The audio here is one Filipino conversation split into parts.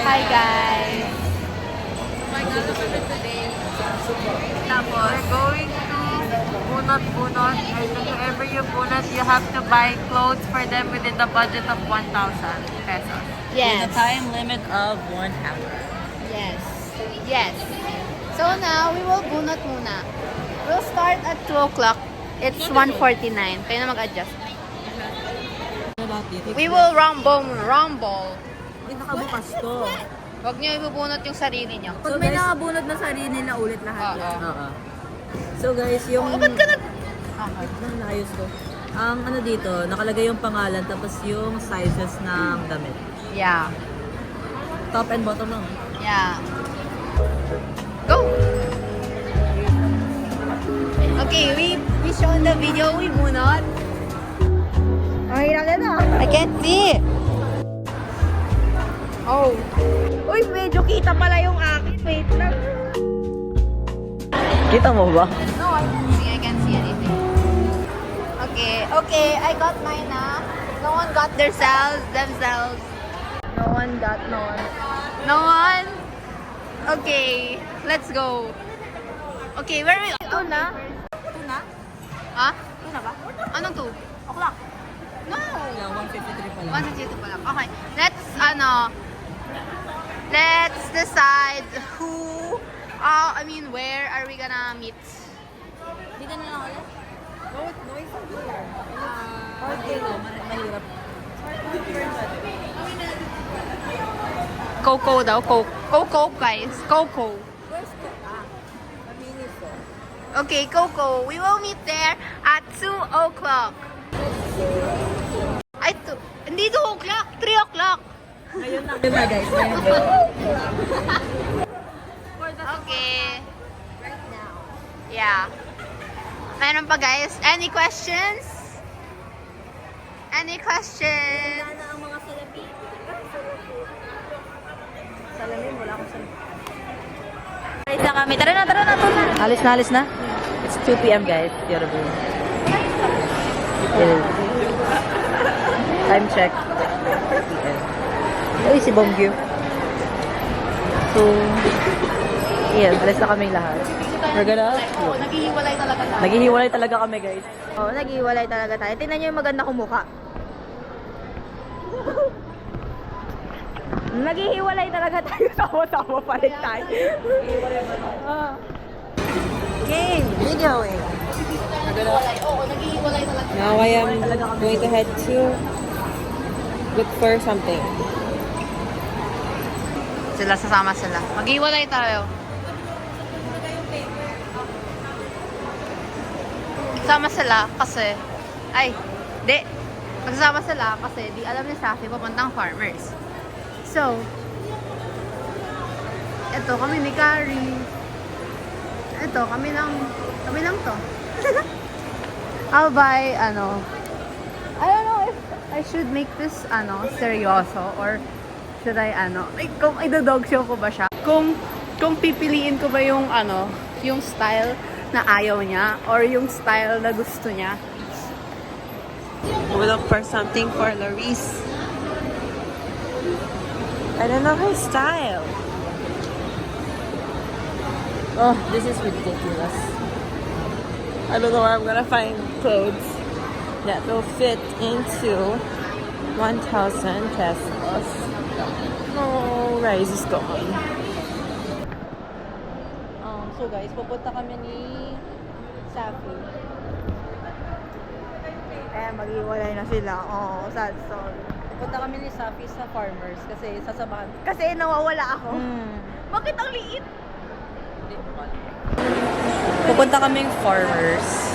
Hi guys! Magkano kami today. Tapos, we're going to bunot-bunot. And whenever you bunot, you have to buy clothes for them within the budget of 1,000 pesos. Yes. With a time limit of 1 hour. Yes. Yes. So now, we will bunot muna. We'll start at 2 o'clock. It's 1:49. Kayo na mag-adjust. We will rumble. Hindi nakabukas to. Huwag niyo ibubunot yung sarili niyo. Pag may nakabunot na sarili na ulit lahat. Oo. So guys, yung... Oh, ba't ka nag... Okay. Naayos ko. Ang ano dito, nakalagay yung pangalan tapos yung sizes ng damit. Yeah. Top and bottom lang. Yeah. Go! Okay, we show the video, we bunot. Ay, I can't see. Oh. Uy, medyo kita pala yung akin. Wait lang. Kita mo ba? No, I can't see anything. Okay, I got mine na. No one got themselves. No one. No one? Okay, let's go. Okay, where are we? Ito na? Ha? Ito na ba? Anong 2? O'clock? No! Yeah, 153 pa lang. 152 pa lang. Okay, let's decide where are we gonna meet? Dito na lang ulit. Okay, mahirap. Coco daw. Coco, guys. Coco. Okay, Coco. We will meet there at 2 o'clock. Hindi 2 o'clock. 3 o'clock. Ngayon na guys. Ngayon na. Okay. Yeah. Meron pa guys. Any questions? Any questions? Sana ang mga salapi. Salamin, wala akong salamin. Alis na kami. Tara na. Alis na. It's 2 p.m. guys. Yorobun. Time check. 2 p.m. Uy, si Bongyu. So, yeah, alis na kami lahat. We're gonna... Naghihiwalay talaga tayo. Naghihiwalay talaga kami guys. Oo, nag-iwalay talaga tayo. Tingnan nyo yung maganda kong mukha. Naghihiwalay talaga tayo. Sama-sama pa rin tayo. Okay, videoing. Naghihiwalay talaga. Now I am going to head to look for something. Sasama sila. Maghihiwalay tayo. Sama sila kasi magsasama sila kasi di alam ni Safi papuntang Farmers. So, eto kami ni Carrie. Eto, kami lang to. I'll buy, I don't know if I should make this, seryoso or should I, kung idodog show ko ba siya? Kung pipiliin ko ba yung, yung style na ayaw niya or yung style na gusto niya. We'll look for something for Laurice. I don't know her style. Oh, this is ridiculous. I don't know where I'm gonna find clothes that will fit into 1,000 pesos. No, rice is gone. So guys, pupunta kami ni Safi. Maghiwalay na sila. Oh, sad story. Pupunta kami ni Safi sa Farmers kasi sasamahan. Kasi nawawala ako. Bakit ang liit? Pupunta kaming Farmers.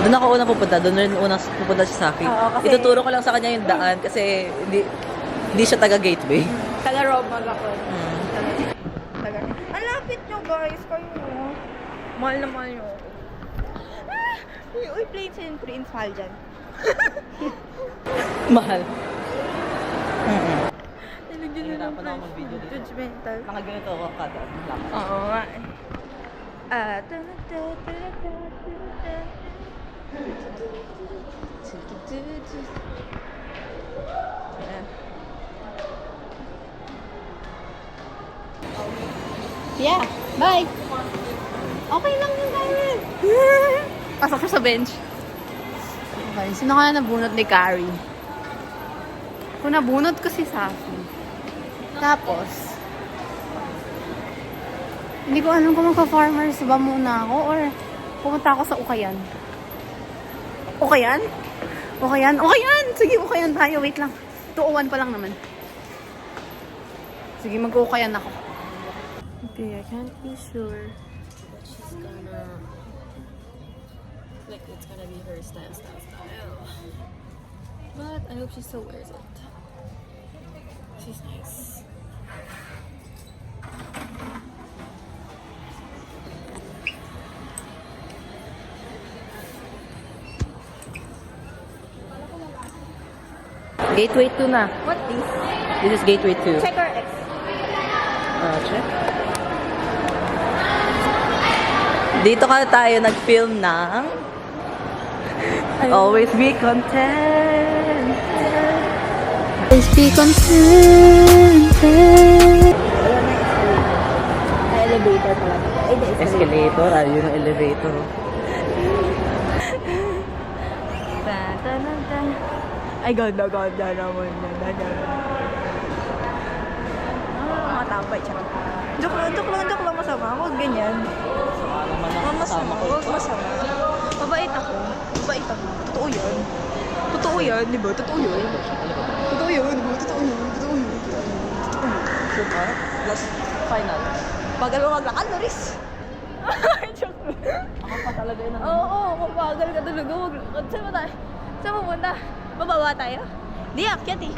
Doon ako unang pupunta. Doon rin unang pupunta si Safi. Oo, kasi- Ituturo ko lang sa kanya yung daan kasi hindi siya taga-gateway. Taga-Robag ako. Ang lapit nyo guys, kayo. Mahal na mahal nyo. Uy, plain and prince, mahal dyan. Mahal. Nilagyan na ng Nahirapan ako price. mag-video dito. Judgmental. Mga ganito ako kada. Oo nga. Yeah, bye! Okay lang yung Karen. Pasok siya sa bench. Okay, sino kaya nabunot ni Carrie? Kung nabunot ko si Safi. Tapos, hindi ko alam kung magpa-farmers ba muna ako or pumunta ako sa Ukayan. Ukayan? Ukayan? Ukayan! Sige, Ukayan tayo. Wait lang. 2:01 pa lang naman. Sige, mag-Ukayan ako. Okay, I can't be sure. But she's gonna... Like, it's gonna be her style. But I hope she still wears it. She's nice. Gateway 2 na. What this? This is Gateway 2. Check or X? Check. Dito ka tayo nag-film ng Always Be Content. Always be contented. Elevator pala. Ay, the Escalator, ayun ang elevator. Ay, ganda naman yan. Mga tambay, charot. Joke lang masama. Huwag ganyan. Huwag masama. Mabait ako. Totoo yan, di ba? Totoo yun. Last final. Bagal mo maglakad, Loris. Joke lang. Ako pa talaga yun. Oo, mabagal ka talaga. Maglakad. Saan ba tayo? Saan pupunta? Bababa tayo? Di, akyat eh.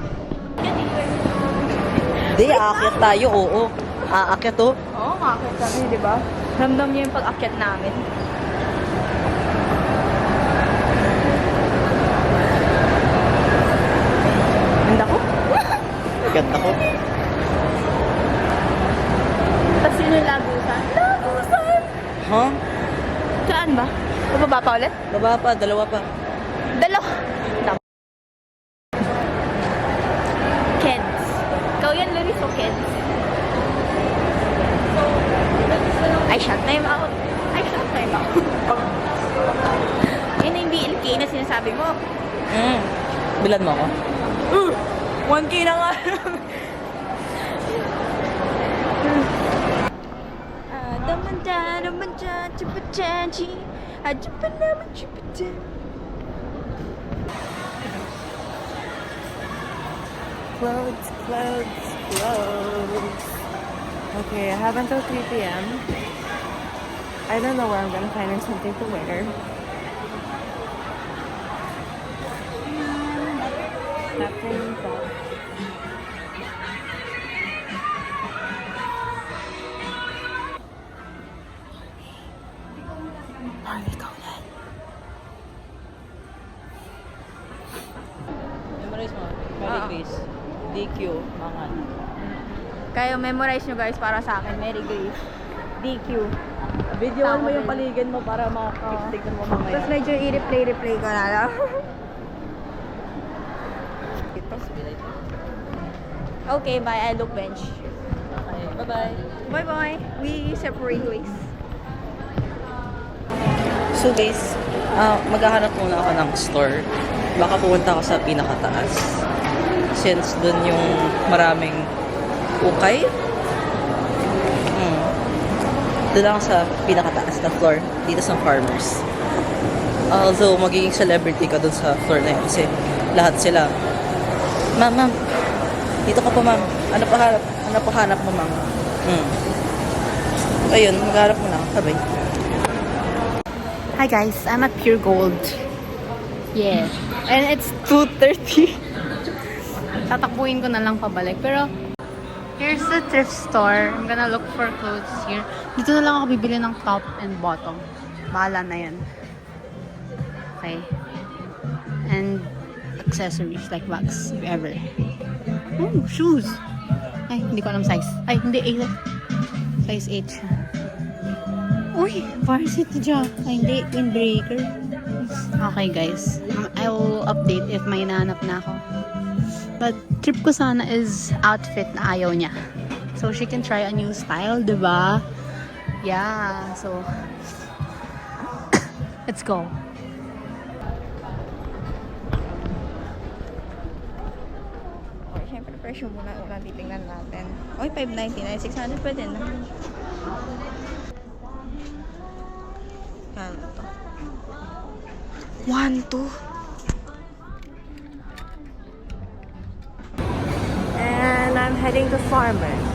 Di, aakyat tayo, oo. Aakyat to. Oo, maakyat kami, di ba? Ramdam niyo yung pag-akyat namin. Ganda ko? Ganda ko. Tapos yun yung lagusan. Lagusan! Huh? Saan ba? Bababa pa ulit? Baba pa, dalawa pa. Dalawa! Kids. Ikaw yan, Luis, o kids? I shot time out. Yun na yung BLK na sinasabi mo. Bilan mo ako? 1K na nga. Damanja, chupachachi. Ajupanaman, chupachachi. Clothes. Okay, I have until 3 p.m. I don't know where I'm gonna find something to wear. Nothing but... Memorize mo. Mary Grace. DQ. Mangan. Kaya memorize nyo guys para sa akin. Mary Grace. DQ. Videoan mo yung paligid mo para makikita mo mamaya. Tapos medyo i-replay ko na lang. Okay, bye. I look bench. Okay, bye-bye. Bye-bye. We separate ways. So guys, maghahanap muna ako ng store. Baka pumunta ako sa pinakataas. Since dun yung maraming ukay. Doon ako sa pinakataas na floor dito sa Farmers. Although magiging celebrity ka dun sa floor na yun kasi lahat sila. Ma'am. Dito ka pa, ma'am. Ano pa hanap mo, ma'am? Ayun, maghanap muna ako. Sabay. Hi guys, I'm at Pure Gold. Yeah. And it's 2:30. Tatakbuhin ko na lang pabalik. Pero, here's the thrift store. I'm gonna look for clothes here. Dito na lang ako bibili ng top and bottom. Bahala na yan. Okay. And accessories like bags, if ever. Oh, shoes. Ay, hindi ko alam size. Ay, hindi, 8. Size 8 siya. Uy, varsity jack. Ay, hindi, windbreaker. Okay, guys. I will update if may nahanap na ako. But, trip ko sana is outfit na ayaw niya. so she can try a new style, diba? Yeah, so let's go. Okay, syempre presyo muna unang titingnan natin. Oy, 599, 600 pwede na. Kano to? 1, 2. And I'm heading to Farmers.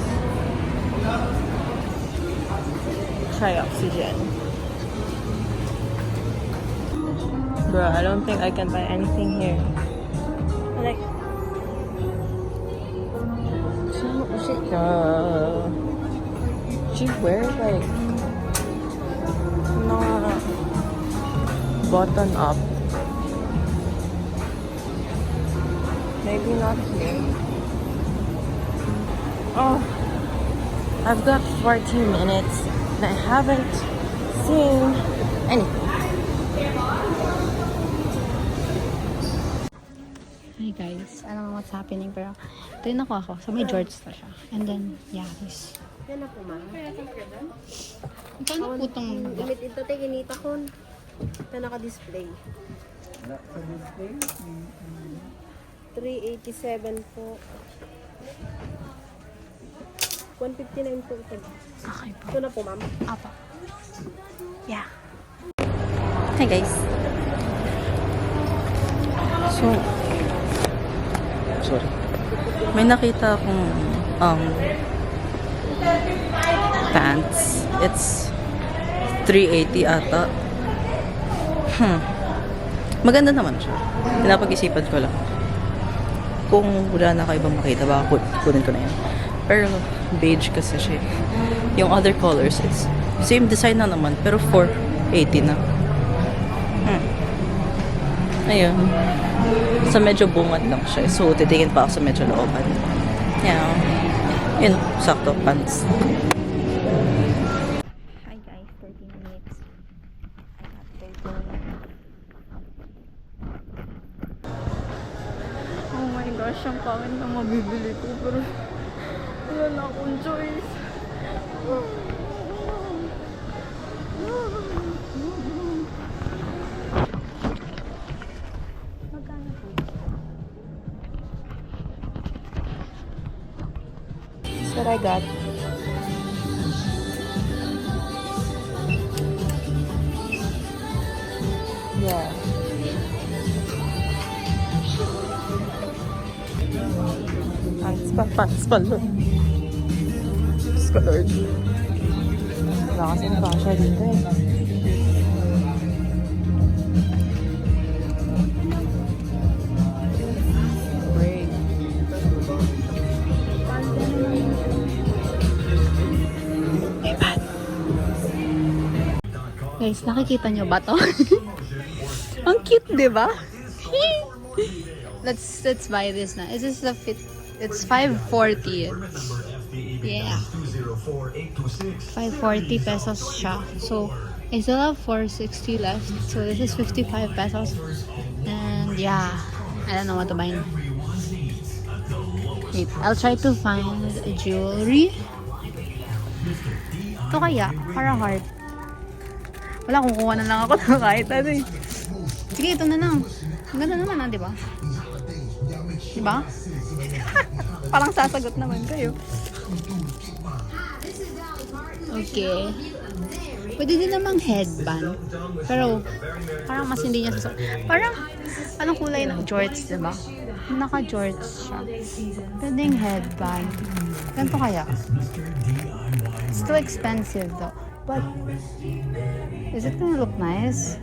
Try oxygen. Bro, I don't think I can buy anything here. Like, she wears like mga button up. Maybe not here. Oh, I've got 14 minutes and I haven't seen anything. Hi guys, I don't know what's happening pero ito yung nakuha ko. So may George na siya. And then, yeah, this. Yan na po, ma'am. Paano po itong... Limit ito, kinita ko. Ito naka-display. 387 po. 159 po ito. Okay po. Ito na po, ma'am. Apa. Yeah. Hi guys. So, sorry. May nakita akong pants. It's 380 ata. Maganda naman siya. Pinapag-isipan ko lang. Kung wala na kayo ibang makita, baka kunin ko na yan. Pero beige kasi siya. Yung other colors, it's same design na naman, pero 480 na. Ayun. Sa medyo bungad lang siya. So, titingin pa ako sa medyo looban. Yeah. Yun, sakto, pants. Hi guys, 13 minutes. I got 13. Oh my gosh, ang pangit na mabibili ko. Pero wala na akong choice. Magkano po? That's what I got. Yeah. Pants pa lang. Diyos ko, Lord. Wala kasing kasha dito eh. Great. Guys, nakikita nyo ba to? Ang cute, di ba? Let's buy this na. Is this the fit? It's 540. Yeah. 540 pesos siya. So, I still have 460 left. So, this is 55 pesos. And yeah, I don't know what to buy now. Wait, I'll try to find jewelry. Ito kaya, para heart. Wala, kukuha na lang ako ng kahit ano eh. Sige, ito na lang. Ang ganda naman ah, di ba? Di ba? Parang sasagot naman kayo. Okay. Pwede din namang headband. Pero, parang mas hindi niya sasok. Parang, anong kulay ng jorts, di ba? Naka-jorts siya. Pwedeng headband. Ganito kaya? It's too expensive though. But, is it gonna look nice?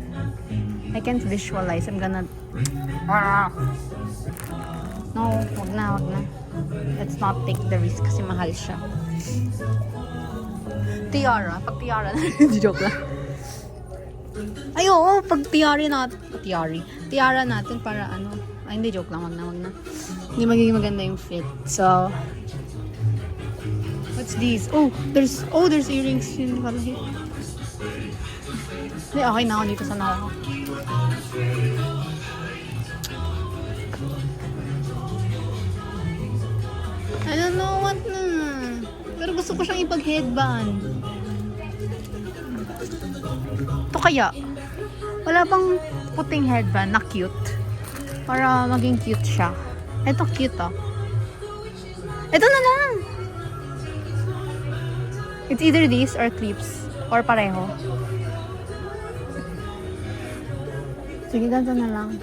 I can't visualize. I'm gonna... No, wag na, wag na. Let's not take the risk kasi mahal siya. Tiara. Pag tiara na joke lang. Ay, oo. Pag tiara natin para ano. Ay, hindi, joke lang. Wag na, wag na. Hindi magiging maganda yung fit. So, what's these? There's earrings yun pala. Hindi, okay na ako dito sa ako. I don't know what na. gusto ko siyang ipag-headband. Ito kaya? Wala bang puting headband na cute? Para maging cute siya. Ito cute oh. Ito na lang! It's either these or clips. Or pareho. Sige, ganito na lang.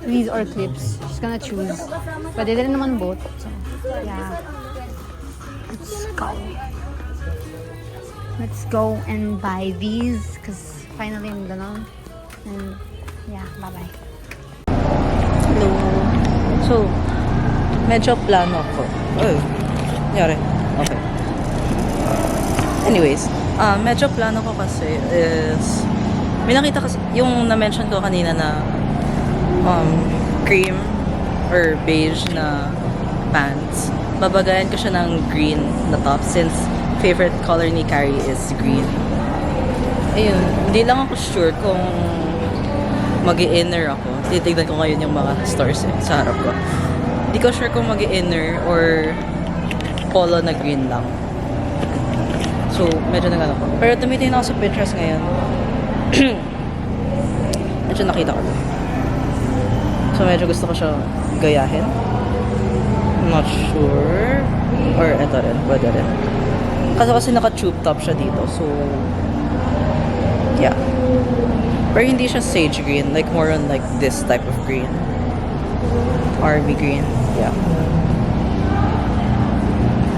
These or clips. She's gonna choose. Pwede din naman both. So, yeah. Let's go. Let's go and buy these. Because finally I'm gonna. And yeah, bye-bye. Hello. So, medyo plano ko. Oh, nangyari. Okay. Anyways, medyo plano ko kasi is may nakita kasi yung na-mention ko kanina na cream or beige na pants. Babagayan ko siya ng green na top since favorite color ni Carrie is green. Ayun, hindi lang ako sure kung mag-i-inner ako. Titignan ko ngayon yung mga stores sa harap ko. Hindi ko sure kung mag-i-inner or polo na green lang. So, medyo nagano ko. Pero tumitingin ako sa Pinterest ngayon. Medyo nakita ko. So, medyo gusto ko siya gayahin. I'm not sure. Or eto rin. Pwede rin. Kasi naka-tube top siya dito. So, yeah. Pero hindi siya sage green. Like, more on like this type of green. Army green. Yeah.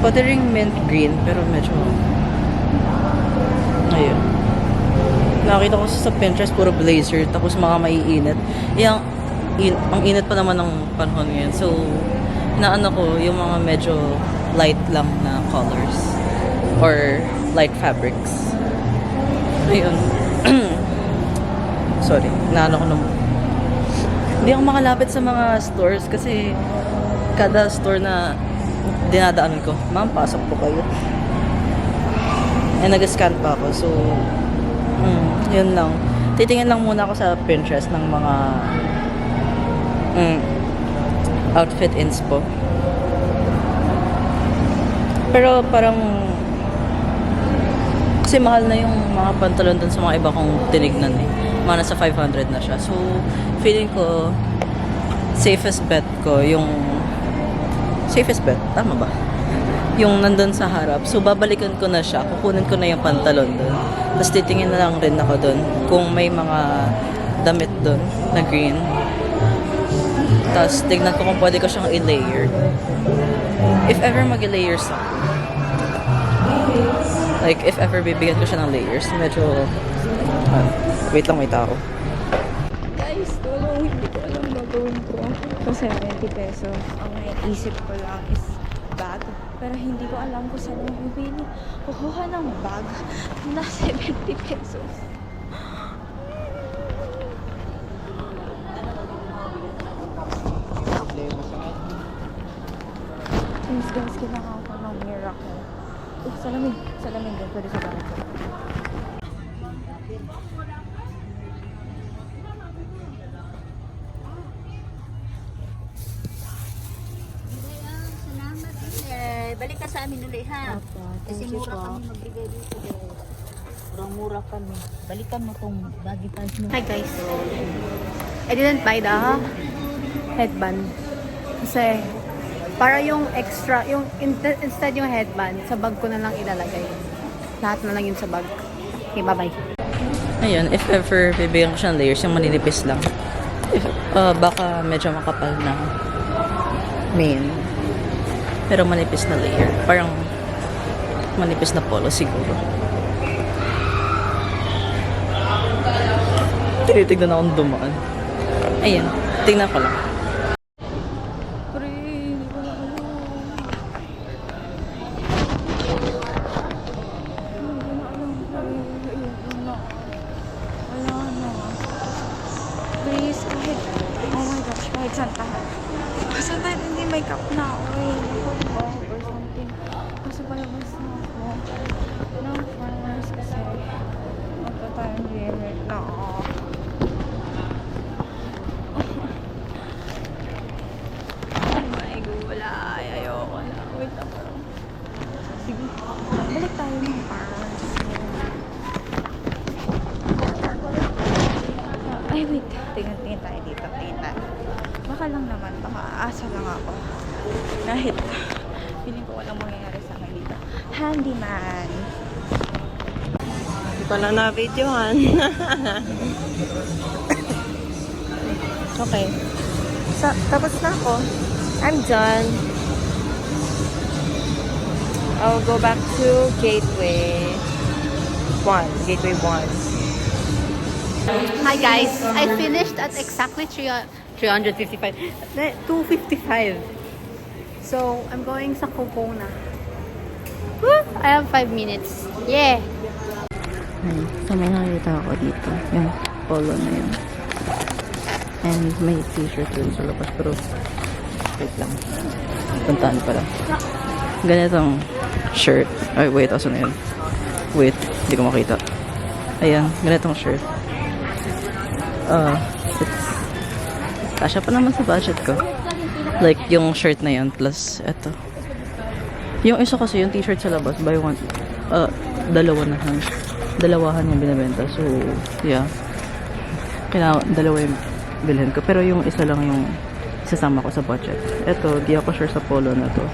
Pwede ring mint green. Pero medyo ayun. Nakita ko sa Pinterest puro blazer tapos mga maiinit. Ang init pa naman ng panahon ngayon. So, naano ko yung mga medyo light lang na colors or light fabrics. Ayun. Sorry, naano ko naman. Hindi ako makalapit sa mga stores kasi kada store na dinadaanan ko, ma'am, pasok po kayo. And nag-scan pa ako. So, yun lang. Titingin lang muna ako sa Pinterest ng mga outfit inspo. Pero parang kasi mahal na yung mga pantalon dun sa mga iba kong tinignan eh. Mga nasa 500 na siya. So, feeling ko safest bet ko yung safest bet, tama ba? Yung nandun sa harap. So, babalikan ko na siya. Kukunin ko na yung pantalon doon. Tapos, titingin na lang rin ako doon kung may mga damit doon na green. Tapos, tignan ko kung pwede ko siyang i-layer. If ever mag-layers ako. Like, if ever bibigyan ko siya ng layers, medyo wait lang, may tao. Guys, tulong. Hindi ko alam gagawin ko. So, 70 pesos. Ang naisip ko lang is bag. Pero hindi ko alam kung saan yung bibili. Kukuha ng bag na 70 pesos. Please guys, kailangan ko ng miracle. Salamin. Salamin din. Pwede sa gamit ko. Balik ka sa amin ulit ha. Kasi mura kami magbigay dito. Murang-mura kami. Balikan mo tong baggy pants mo. Hi guys. I didn't buy the headband. Kasi para yung extra, yung instead yung headband, sa bag ko na lang ilalagay. Lahat na lang yun sa bag. Okay, bye-bye. Ayun, if ever bibigyan ko siya ng layers, yung maninipis lang. Baka medyo makapal na main. Pero manipis na layer. Parang manipis na polo siguro. Tinitignan akong dumaan. Ayun, tingnan ko lang. Pre, hindi ko na alam. Wala na. Please, kahit, oh my gosh, kahit santahan. Santahan, hindi makeup na ako eh. Or something. Kasi palabas na ako. Ng farmers kasi magta-time limit na ako. Oh my gulay, ayoko Balik tayo ng park. Ay, wait. Tingnan tayo dito. Tingnan tayo. Baka lang naman. Baka aasa lang ako. Kahit, feeling ko walang mangyayari sa akin dito. Handyman. Hindi ko lang na-videohan. Okay. Tapos na ako. I'm done. I'll go back to Gateway 1. Gateway 1. Hi guys, I finished at exactly 355. 255. So, I'm going sa Coco na. Woo! I have 5 minutes. Yeah! So may nakita ako dito. Yung polo na yun. And may t-shirt dun sa labas. Pero, wait lang. Puntaan pala. Ganitong shirt. Ay, wait. Aso na yun? Wait. Hindi ko makita. Ayan. Ganitong shirt. Kasya pa naman sa budget ko. Like, yung shirt na yun. Plus, eto. Yung isa kasi, yung t-shirt sa labas, buy one. Dalawahan yung binibenta. So, yeah. Dalawa yung bilhin ko. Pero yung isa lang yung isasama ko sa budget. Eto, di ako sure sa polo na to.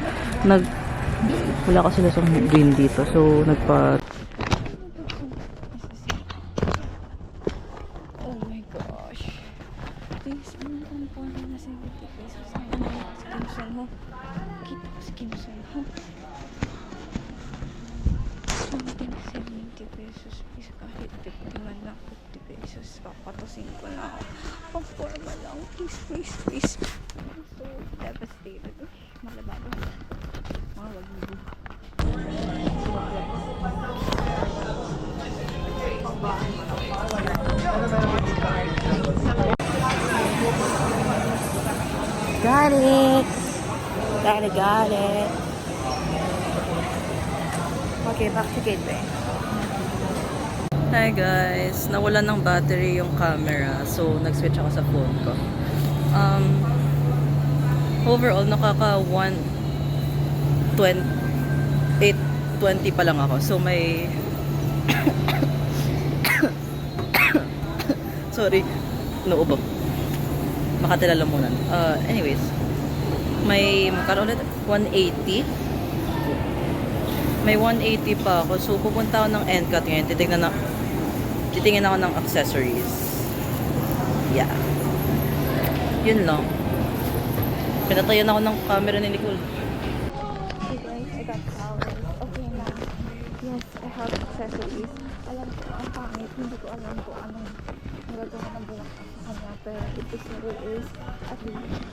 Wala kasi sila sa green dito. So, Oh my gosh. Please, ano ang phone na 70 pesos na yun? Skimson mo. Kita ko skimson mo. Something 70 pesos. Please, kahit 50 man lang 50 pesos. Papatusin ko na ako. Ang forma lang. Please, please, please. I'm so devastated. Malabado. Mga wagbubu. got it! Got it! Okay, back to Gateway. Hi guys, nawalan ng battery yung camera, so nag-switch ako sa phone ko. Overall, nakaka 820 pa lang ako. So may sorry, naubog. Makatila lang muna. Anyways, may magkaroon ulit 180. May 180 pa ako. So pupunta ako ng Endcut ngayon. Titingnan ako ng accessories. Yeah. Yun lang. Pinatayan ako ng camera ni Nicole. Hey guys, I got towels. Okay na. Yes, I have accessories. Alam ko, ang pangit. Hindi ko alam kung anong magagawa ng bulak sa kanya. Pero it is what it is. At least.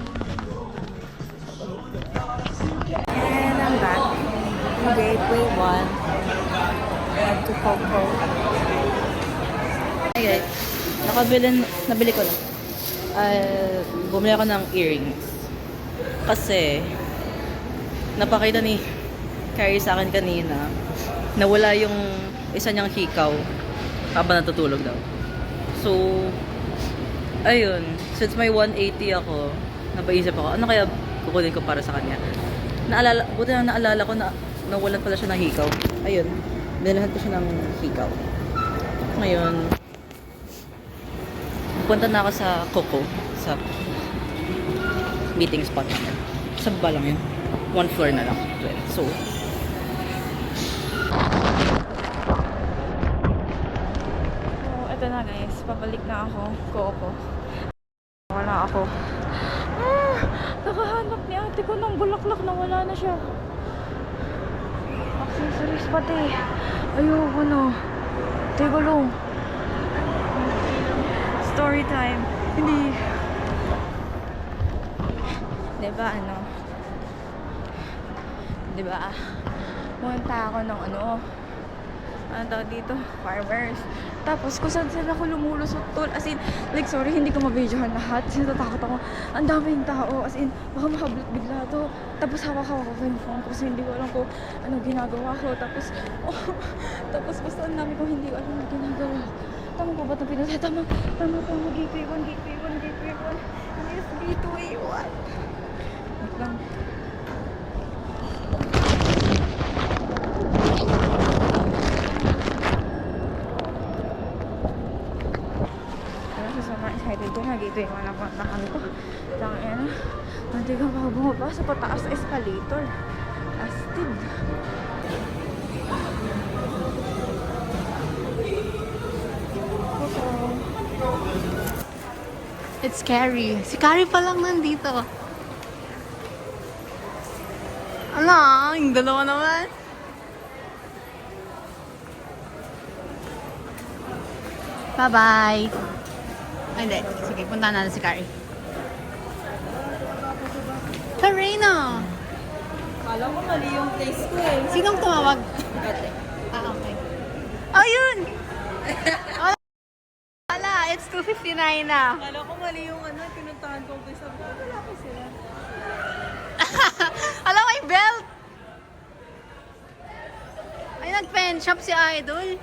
And I'm back. Gateway 1. Add to Coco. Hey guys, nabili ko na. Bumili ako ng earrings. Kasi, napakita ni Carrie sa akin kanina, nawala yung isa niyang hikaw habang natutulog daw. So, ayun, since may 180 ako, napaisip ako, ano kaya kukunin ko para sa kanya? Buti na naalala ko na nawalan pala siya ng hikaw. Ayun, binalahan ko siya ng hikaw. Ngayon, punta na ako sa Coco, sa meeting spot namin. Sa baba lang yun. 1 floor na lang. So, Ito na guys, pabalik na ako. Coco. Wala ako. Nakahanap ni ate ko ng bulaklak na wala na siya. Accessories pati. Ayoko na. Teka lang. Story time. Hindi. Diba ano? Diba? Pumunta ako ng ano tawag dito? Farmers. Tapos kung saan ako lumulusot tol. As in, like sorry, hindi ko mabidyohan lahat. Kasi natatakot ako. Ang daming tao. As in, baka makablot bigla to. Tapos hawak-hawak ko yung phone ko. Kasi hindi ko alam kung ano ginagawa ko. Tapos, tapos gusto ang dami ko hindi ko alam ang ginagawa. Tama ko ba itong pinasa? Tama po. Gateway 1, Gateway 1, Gateway 1. Yes, Gateway 1. Wait lang. Hindi ko napuntahan ko. Tangina. Hindi ka pa bumaba sa pataas na escalator. Astig. It's scary. Si Carrie pa lang nandito. Ala, yung dalawa naman. Bye-bye. Ay, hindi. Sige, punta na si Carrie. Karina! Kala ko mali yung place ko eh. Sinong tumawag? Ate. Ah, okay. Oh, yun! Wala, it's 2:59 na. Kala ko mali yung pinuntahan kong place. Sabi ko, wala ko sila. Alam mo, may belt! Ay, nag-pen shop si Idol.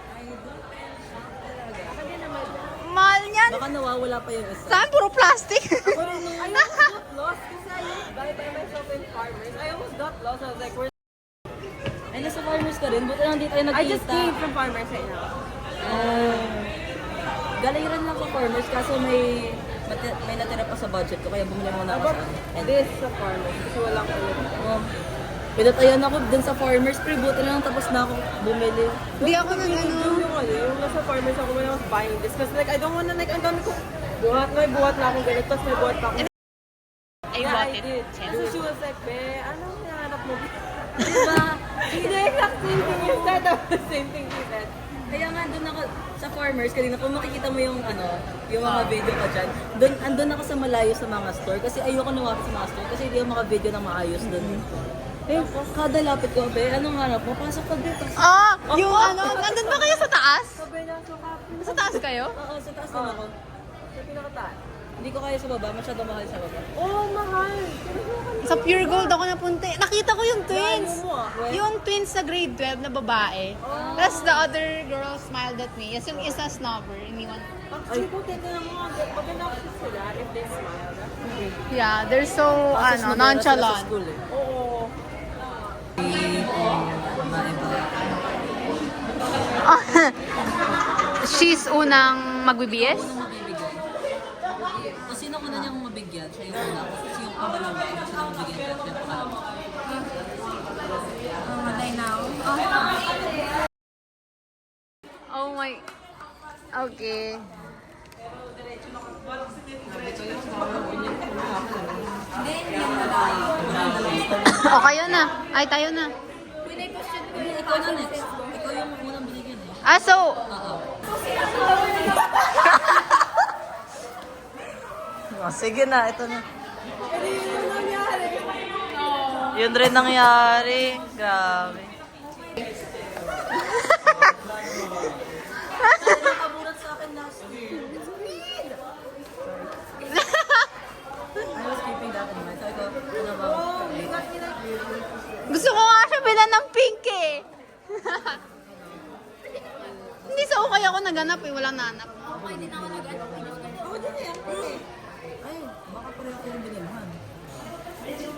Mahal niyan. Baka nawawala pa yung isa. Saan? Puro plastic. I almost got lost kasi I used buy by myself in Farmers. I almost got lost. I was like, where's... Ay, nasa farmers ka rin. Buti lang di tayo I nagkita. just came from Farmers right now. Galiran lang sa farmers kaso may natira pa sa budget ko kaya bumili muna ako sa and This sa Farmers. Kasi walang ulit. pinatayan ako dun sa farmers pre, buti lang tapos na ako bumili. Hindi ako nang ano. Yung nasa Farmers ako when I was buying this. Kasi like, I don't wanna like, ang dami ko, buhat na akong ganito. Tapos may buhat pa ako. I Yeah, bought I it. did. So she was like, be, anong hinahanap mo? Diba? The exact same thing you said. The same thing you said. Kaya nga doon ako sa farmers kanina kung makikita mo yung yung mga video ko dyan. Doon andun ako sa malayo sa mga store kasi ayoko lumapit sa mga store kasi hindi ako maka-video ng maayos doon. Eh, kada lapit ko, be, anong hanap mo? Pasok ka dito. Ah, yung ano, nandun ba kayo sa taas? Sabi na, so happy. Sa taas kayo? Oo, sa taas lang ako. Sa pinakataan. Hindi ko kaya sa baba, masyado mahal sa baba. Oh, mahal. Sa Pure Gold ako napunta. Nakita ko yung twins. Ayaw mo ah. Yung twins sa grade 12 na babae. Tapos the other girl smiled at me. Yes, yung isa snobber. Iniwan. Actually, kung tignan mo, maganda kasi sila if they smile. Yeah, they're so, nonchalant. Sa school eh. Oo. She's unang magbibiyes? Kung sino ko na niyang mabigyan, siya yung una. Kasi yung pangalawa, kung sino mabigyan siya yung pangalawa. Oh my... Okay. O, kayo na. Ay, tayo na. Ikaw na next. Ikaw yung unang binigyan eh. Ah, so... Oh, sige na, ito na. Yun rin nangyari. Grabe. Nakabulat sa akin last year. I was keeping that in mind. Sabi ko, ano ba? Gusto ko nga siya bilan ng pink eh. Hindi sa ukay ako naganap eh. Walang nanap. Ako din eh. Ay, baka pareho ko yung binilhan.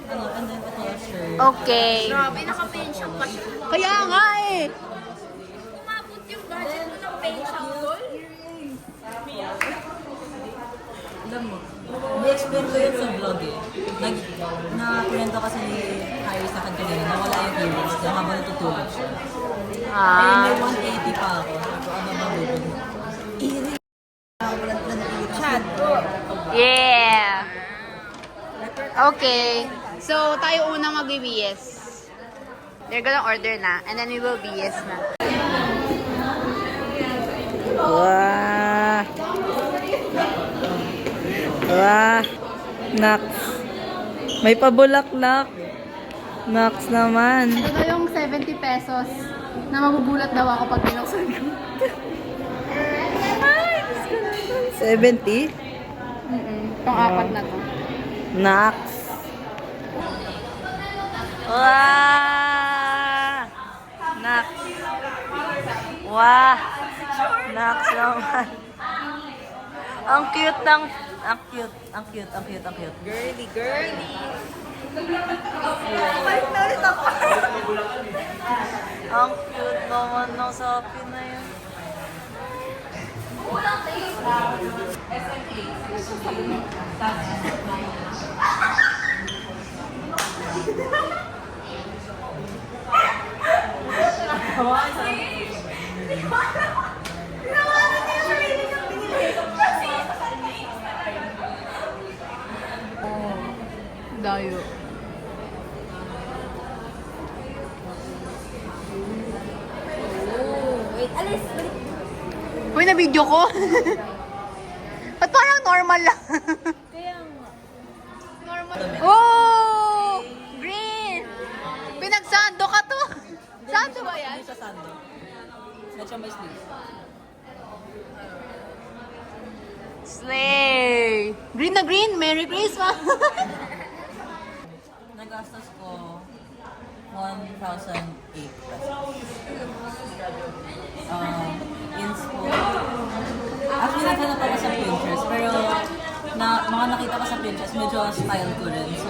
Ano, and then ito shirt. Okay. Grabe, naka-pension pa siya. Kaya nga eh. Umabot yung budget mo ng pension doon. Alam mo, na-explain ko yun sa vlog eh. Na-kwento kasi ni Harry sa akin kanina, nawala yung earrings niya habang natutulog siya. Eh, may 180 pa ako. So, ano ba bubog? Earrings! Wala na na-earrings. Chat. Yeah. Okay. So, tayo unang mag-BS. They're gonna order na, and then we will BS na. Wah! Wah! Nax! May pabulaklak! Nax naman! Ito na yung 70 pesos na magugulat daw ako pag binuksan ko. 70? Pang-apat na to. Nax! Wah! Nax! Wah! Nax naman! Ang cute ng... Ang cute, ang cute, ang cute, ang cute. Girly, girly. Ang cute naman ng sapi na yan. Dayo. Wait, alis! Uy, na-video ko. Ba't parang normal lang? Normal. Oh! Green! Pinagsando ka to. Sando ba yan? Sa sando. Medyo may sleeves. Slay! Green na green! Merry Christmas! Nagastos ko 1,008 pesos. In school. Actually, naghanap ako sa Pinterest, pero mga nakita ko sa Pinterest, medyo style ko rin. So,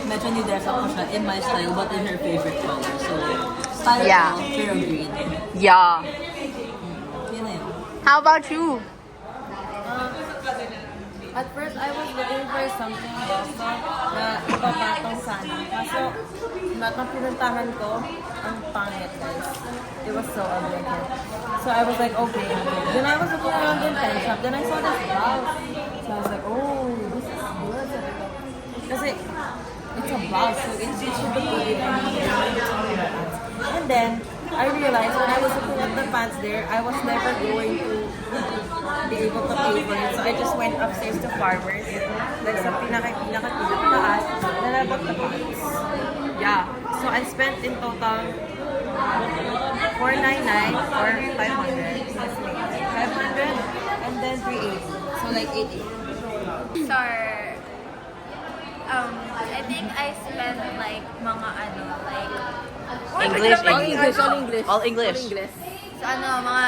medyo ni-dress up ko siya in my style, but in her favorite color. So, style Yeah. ko, pero green. Yeah. Yun na yun. How about you? At first, I was looking for something also na ipapatong sana. Kaso, nung pinuntahan ko, ang pangit, guys. It was so ugly. So I was like, okay. Then I was looking around in pen shop. Then I saw this blouse. So I was like, oh, this is good. Kasi, it's a blouse. So it should be good. And then, I realized when I was looking at the pants there, I was never going to be able to pay for it. So I just went upstairs to Farmers. Like sa pinaka-taas, then I bought the pants. Yeah. So I spent in total $499 or $500. 500 and then $380. So like $880. Sir, I think I spent like mga ano, like English, All English, all English. All English. All English. sa ano, mga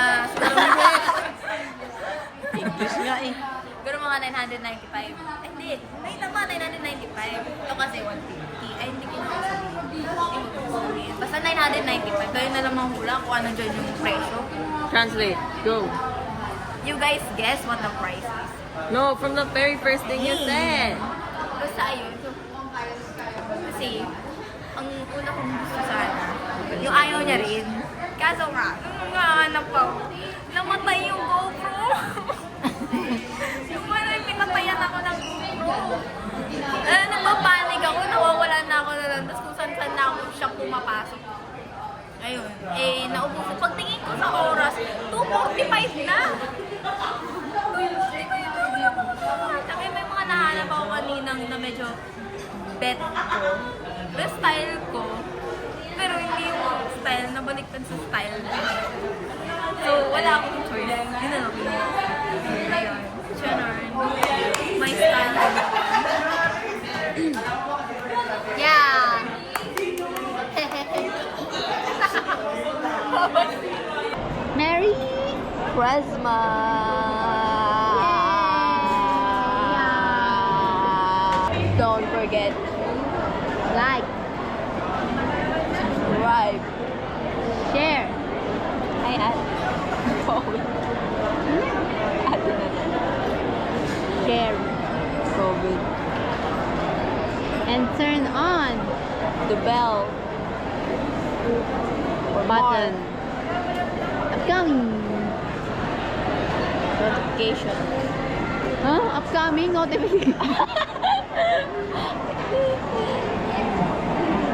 English nga eh. siguro mga 995. Ay, hindi. May tama, 995. Ito kasi 150. Ay, hindi ko na sabihin. Basta 995. Kayo na lang manghula kung ano dyan yung presyo. Translate. Go. You guys guess what the price is. No, from the very first thing you said. Basta ayun. So, kasi, ang una kong gusto sana, yung ayaw niya rin. Kaso nga, nung nahanap ako, namatay yung GoPro. Yung parang pinatayan ako ng GoPro. Nagpapanig ako, nawawala na ako na lang. Tapos kung saan-saan na ako siya pumapasok. Ayun. Eh, naubos ko. Pagtingin ko sa oras, 2:45 na. Sabi, may mga nahanap ako kaninang na medyo bet ko. The style ko. Pero hindi yung style, nabaliktad sa style. So, wala akong choice. Yun na lang. Ayun. Chanarn. My style. Yeah! Merry Christmas! Don't forget like, subscribe, share. Ay, share, COVID, and turn on the bell button. Upcoming notification. Huh? Upcoming notification.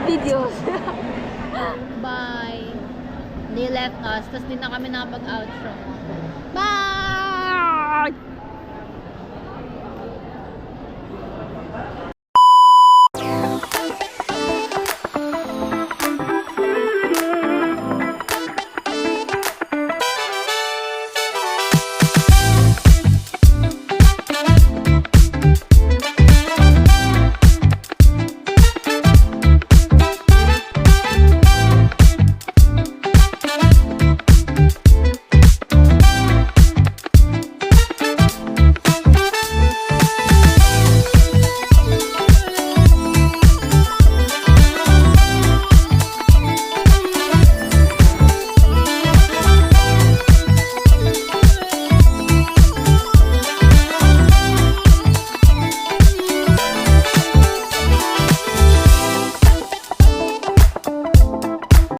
Videos. Bye. They left us, tapos di na kami nakapag-outro. Bye!